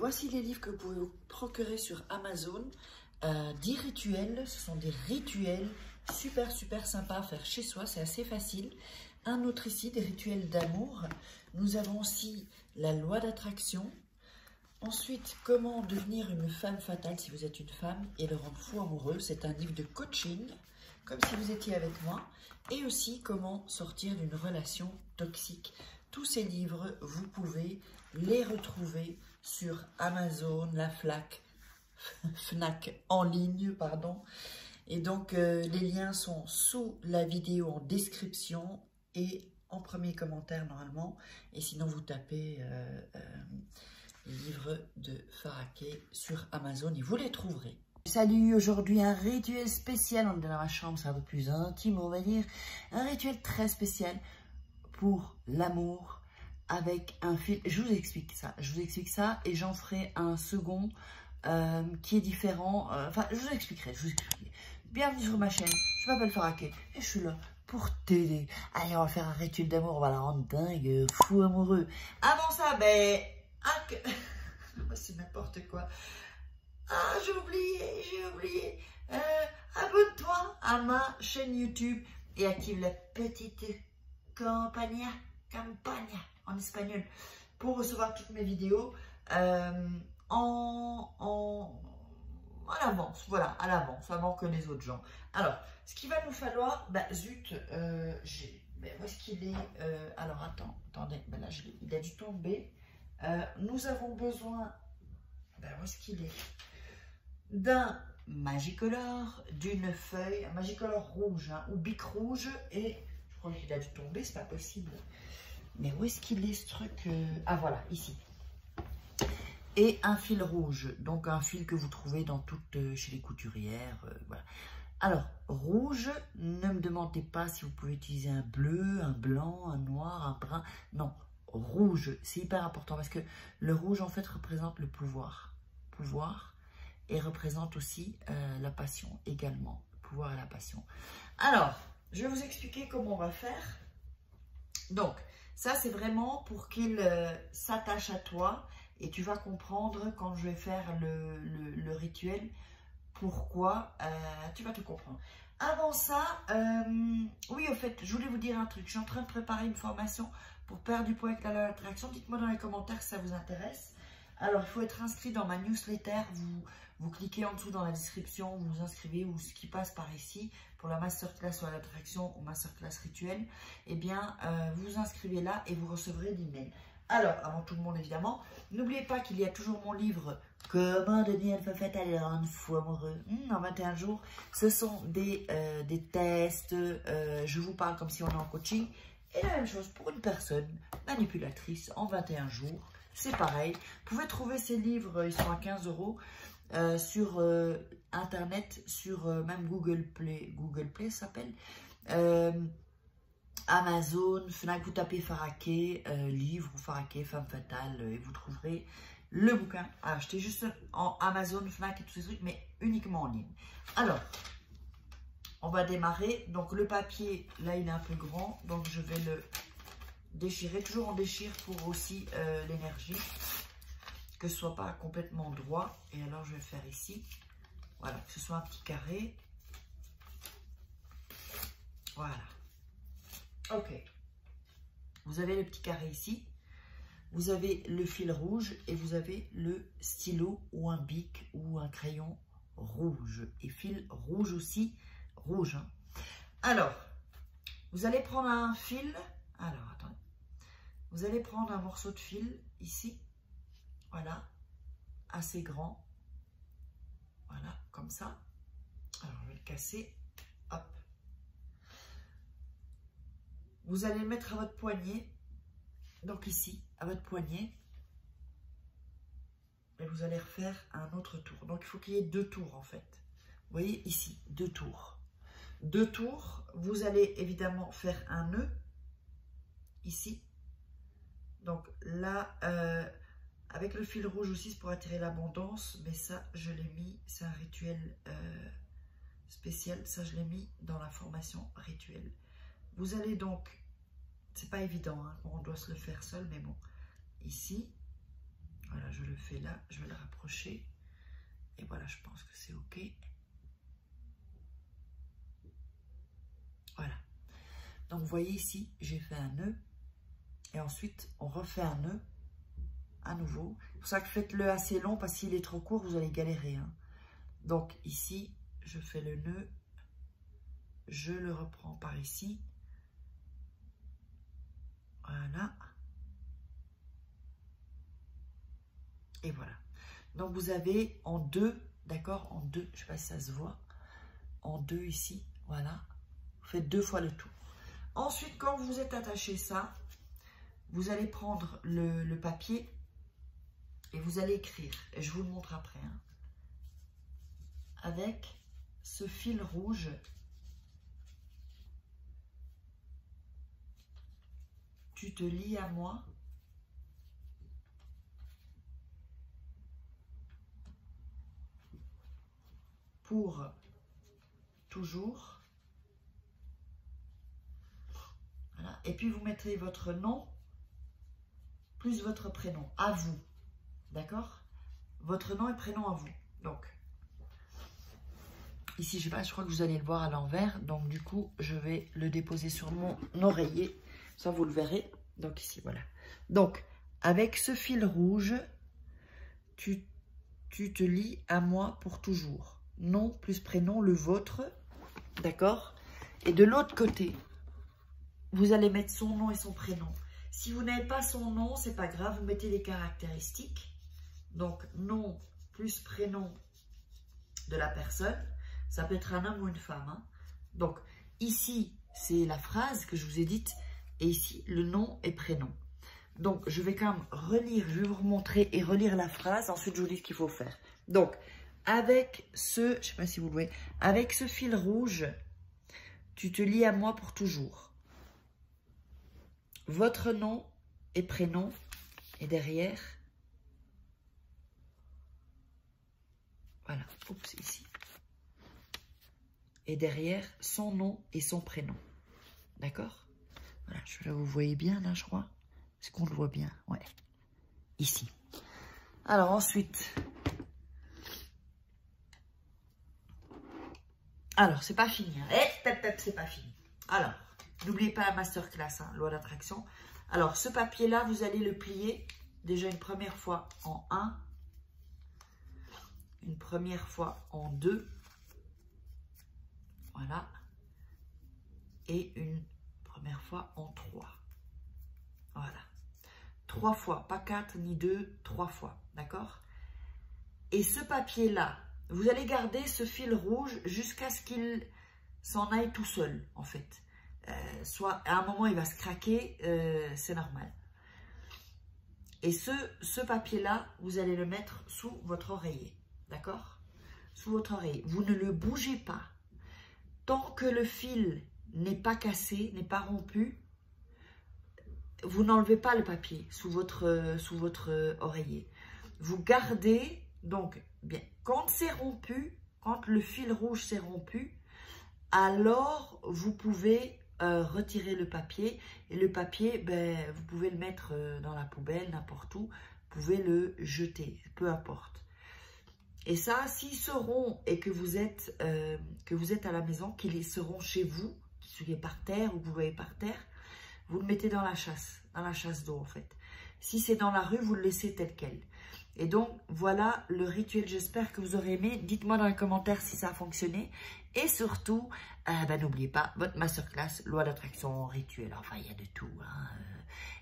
voici les livres que vous pouvez vous procurer sur Amazon. 10 rituels, ce sont des rituels super sympas à faire chez soi, c'est assez facile. Un autre ici, des rituels d'amour. Nous avons aussi la loi d'attraction. Ensuite, comment devenir une femme fatale si vous êtes une femme et le rendre fou amoureux. C'est un livre de coaching, comme si vous étiez avec moi. Et aussi, comment sortir d'une relation toxique. Tous ces livres, vous pouvez les retrouver sur Amazon, la Fnac en ligne, pardon. Et donc, les liens sont sous la vidéo en description et en premier commentaire normalement. Et sinon, vous tapez livre de Faraké sur Amazon et vous les trouverez. Salut, aujourd'hui un rituel spécial. On est dans ma chambre, c'est un peu plus intime, on va dire. Un rituel très spécial pour l'amour avec un fil. Je vous explique ça et j'en ferai un second qui est différent. Enfin, je vous expliquerai. Bienvenue sur ma chaîne, je m'appelle Faraké et je suis là pour t'aider. Allez, on va faire un rituel d'amour, on va la rendre dingue, fou amoureux. Avant ça, c'est n'importe quoi. Ah, j'ai oublié. Abonne-toi à ma chaîne YouTube et active la petite campagne en espagnol pour recevoir toutes mes vidéos à l'avance, avant que les autres gens. Alors, ce qu'il va nous falloir, où est-ce qu'il est, alors, attendez, là, il a dû tomber. Nous avons besoin, où est-ce qu'il est, d'un Magicolor, d'une feuille, un Magicolor rouge, ou bic rouge, et je crois qu'il a dû tomber, c'est pas possible. Mais où est-ce qu'il est, ce truc Ah, voilà, ici. Et un fil rouge, donc un fil que vous trouvez dans chez les couturières, voilà. Alors, rouge, ne me demandez pas si vous pouvez utiliser un bleu, un blanc, un noir, un brun. Non, rouge, c'est hyper important parce que le rouge, en fait, représente le pouvoir. Et représente aussi la passion également. Le pouvoir et la passion. Alors, je vais vous expliquer comment on va faire. Donc, ça, c'est vraiment pour qu'il s'attache à toi. Et tu vas comprendre quand je vais faire le rituel, pourquoi, tu vas te comprendre. Avant ça, oui, au fait, je voulais vous dire un truc. Je suis en train de préparer une formation pour perdre du poids avec la loi d'attraction. Dites-moi dans les commentaires si ça vous intéresse. Alors, il faut être inscrit dans ma newsletter. Vous cliquez en dessous dans la description, vous vous inscrivez ou ce qui passe par ici pour la masterclass sur l'attraction ou masterclass rituelle. Eh bien, vous vous inscrivez là et vous recevrez l'email. Alors, avant tout le monde évidemment, n'oubliez pas qu'il y a toujours mon livre « Comment devenir une femme fatale et rendre fou amoureux en 21 jours ». Ce sont des tests, je vous parle comme si on est en coaching. Et la même chose pour une personne manipulatrice en 21 jours. C'est pareil. Vous pouvez trouver ces livres, ils sont à 15 € sur Internet, sur même Google Play ça s'appelle. Amazon, Fnac, vous tapez Faraké, livre ou Faraké, femme fatale, et vous trouverez le bouquin à acheter juste en Amazon, Fnac et tous ces trucs, mais uniquement en ligne. Alors, on va démarrer. Donc, le papier, là, il est un peu grand, donc je vais le déchirer. Toujours on déchire pour aussi l'énergie, que ce soit pas complètement droit. Et alors, je vais faire ici, voilà, que ce soit un petit carré. Voilà. Ok, vous avez le petit carré ici, vous avez le fil rouge et vous avez le stylo ou un bic ou un crayon rouge. Et fil rouge aussi, rouge. Hein. Alors, vous allez prendre un fil, attendez, vous allez prendre un morceau de fil ici, voilà, assez grand, voilà, comme ça. Alors, je vais le casser, hop. Vous allez le mettre à votre poignet, donc ici, à votre poignet, et vous allez refaire un autre tour. Donc, il faut qu'il y ait 2 tours, en fait. Vous voyez, ici, 2 tours. 2 tours, vous allez évidemment faire un nœud, ici. Donc, là, avec le fil rouge aussi, c'est pour attirer l'abondance, mais ça, je l'ai mis, c'est un rituel spécial, ça, je l'ai mis dans la formation rituelle. Vous allez donc, c'est pas évident, hein, on doit se le faire seul, mais bon, ici, Voilà, je le fais là, je vais le rapprocher. Et voilà, je pense que c'est OK. Voilà. Donc, vous voyez ici, j'ai fait un nœud. Et ensuite, on refait un nœud à nouveau. C'est pour ça que faites-le assez long, parce qu'il est trop court, vous allez galérer. Hein. Donc, ici, je fais le nœud. Je le reprends par ici. Voilà. Et voilà. Donc, vous avez en deux, d'accord, en deux, je ne sais pas si ça se voit, en deux ici, voilà. Vous faites 2 fois le tour. Ensuite, quand vous êtes attaché ça, vous allez prendre le papier et vous allez écrire. Et je vous le montre après. Hein, avec ce fil rouge. Tu te lis à moi. Pour toujours. Voilà. Et puis vous mettrez votre nom plus votre prénom à vous. D'accord? Votre nom et prénom à vous. Donc, ici, je sais pas, je crois que vous allez le voir à l'envers. Donc, du coup, je vais le déposer sur mon oreiller. Ça, vous le verrez. Donc, ici, voilà. Donc, avec ce fil rouge, tu te lis à moi pour toujours. Nom plus prénom, le vôtre. D'accord? Et de l'autre côté, vous allez mettre son nom et son prénom. Si vous n'avez pas son nom, c'est pas grave, vous mettez les caractéristiques. Donc, nom plus prénom de la personne. Ça peut être un homme ou une femme. Hein. Donc, ici, c'est la phrase que je vous ai dite. Et ici, le nom et prénom. Donc, je vais quand même relire, je vais vous remontrer et relire la phrase. Ensuite, je vous dis ce qu'il faut faire. Donc, avec ce, je ne sais pas si vous le voyez, avec ce fil rouge, tu te lis à moi pour toujours. Votre nom et prénom, et derrière, voilà, oups, ici. Et derrière, son nom et son prénom. D'accord? Voilà, vous voyez bien là, je crois. Est-ce qu'on le voit bien? Ouais. Ici. Alors ensuite. Alors, c'est pas fini. Hein. C'est pas fini. Alors, n'oubliez pas la masterclass, hein, loi d'attraction. Alors, ce papier-là, vous allez le plier déjà une première fois en 1. Une première fois en 2. Voilà. Et une première fois en 3. Voilà. 3 fois, pas 4 ni 2, 3 fois. D'accord? Et ce papier-là, vous allez garder ce fil rouge jusqu'à ce qu'il s'en aille tout seul, en fait. Soit à un moment, il va se craquer, c'est normal. Et ce papier-là, vous allez le mettre sous votre oreiller. D'accord? Sous votre oreiller. Vous ne le bougez pas. Tant que le fil n'est pas cassé, n'est pas rompu, vous n'enlevez pas le papier sous votre oreiller. Vous gardez, donc, bien, quand c'est rompu, quand le fil rouge s'est rompu, alors vous pouvez retirer le papier. Et le papier, ben, vous pouvez le mettre dans la poubelle, n'importe où. Vous pouvez le jeter, peu importe. Et ça, s'ils seront et que vous êtes à la maison, qu'ils seront chez vous, qu'ils soient par terre ou que vous voyez par terre, vous le mettez dans la chasse d'eau en fait. Si c'est dans la rue, vous le laissez tel quel. Et donc, voilà le rituel. J'espère que vous aurez aimé. Dites-moi dans les commentaires si ça a fonctionné. Et surtout, n'oubliez pas votre masterclass, loi d'attraction, rituel. Enfin, il y a de tout. Hein.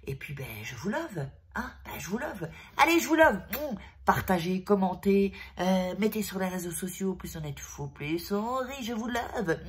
Et puis, je vous love. Hein, je vous love. Allez, je vous love. Partagez, commentez, mettez sur les réseaux sociaux. Plus on est faux, plus on rit. Je vous love.